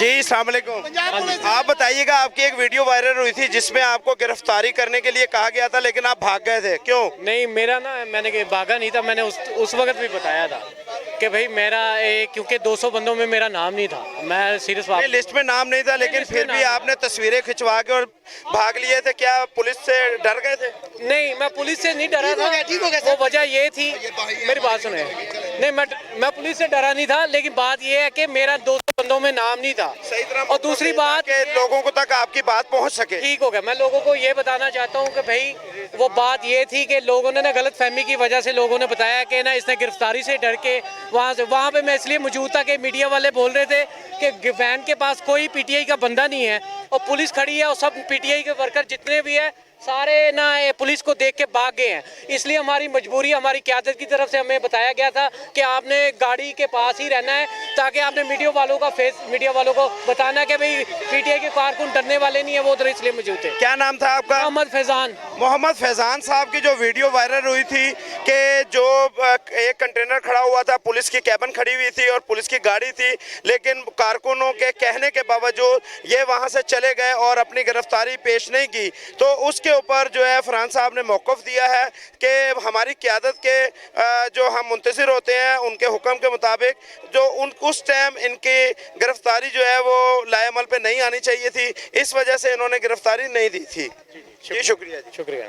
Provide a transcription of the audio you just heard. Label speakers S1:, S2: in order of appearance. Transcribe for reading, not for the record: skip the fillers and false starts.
S1: जी अस्सलाम वालेकुम। आप बताइएगा, आपकी एक वीडियो वायरल हुई थी जिसमें आपको गिरफ्तारी करने के लिए कहा गया था, लेकिन आप भाग गए थे, क्यों?
S2: नहीं, मेरा ना, मैंने भागा नहीं था। मैंने उस वक्त भी बताया था कि भाई मेरा क्योंकि 200 बंदों में मेरा नाम नहीं था। मैं सीरियस बात,
S1: लिस्ट में नाम नहीं था, लेकिन फिर भी आपने तस्वीरें खिंचवा के और भाग लिए थे। क्या पुलिस से डर गए थे?
S2: नहीं, मैं पुलिस से नहीं डरा था। वो वजह ये थी, मेरी बात सुने। नहीं, मैं पुलिस से डरा नहीं था, लेकिन बात ये है कि मेरा 200 बंदों में नाम नहीं था।
S1: सही तरह
S2: और दूसरी बात
S1: के लोगों को तक आपकी बात पहुंच सके।
S2: ठीक हो गया। मैं लोगों को ये बताना चाहता हूँ कि भाई वो बात ये थी कि लोगों ने ना गलत फहमी की वजह से लोगों ने बताया कि ना इसने गिरफ्तारी से डर के वहाँ पे मैं इसलिए मौजूद था कि मीडिया वाले बोल रहे थे कि वैन के पास कोई पीटीआई का बंदा नहीं है और पुलिस खड़ी है और सब पीटीआई के वर्कर जितने भी है सारे ना पुलिस को देख के भाग गए हैं। इसलिए हमारी मजबूरी, हमारी क़यादत की तरफ से हमें बताया गया था कि आपने गाड़ी के पास ही रहना है, ताकि आपने मीडिया वालों को बताना है कि भाई पीटीआई के कारकुन डरने वाले नहीं है, वो उधर इसलिए मौजूद थे।
S1: क्या नाम था आपका?
S2: मोहम्मद
S1: फैजान साहब की जो वीडियो वायरल हुई थी कि जो एक कंटेनर खड़ा हुआ था, पुलिस की कैबिन खड़ी हुई थी और पुलिस की गाड़ी थी, लेकिन कारकुनों के कहने के बावजूद ये वहाँ से चले गए और अपनी गिरफ्तारी पेश नहीं की। तो उसके ऊपर जो है फरहान साहब ने मौक़िफ़ दिया है कि हमारी क़यादत के जो हम मुंतज़िर होते हैं उनके हुक्म के मुताबिक जो उस टाइम इनकी गिरफ्तारी जो है वो लाएअमल पे नहीं आनी चाहिए थी, इस वजह से इन्होंने गिरफ्तारी नहीं दी थी। जी शुक्रिया।
S2: शुक्रिया।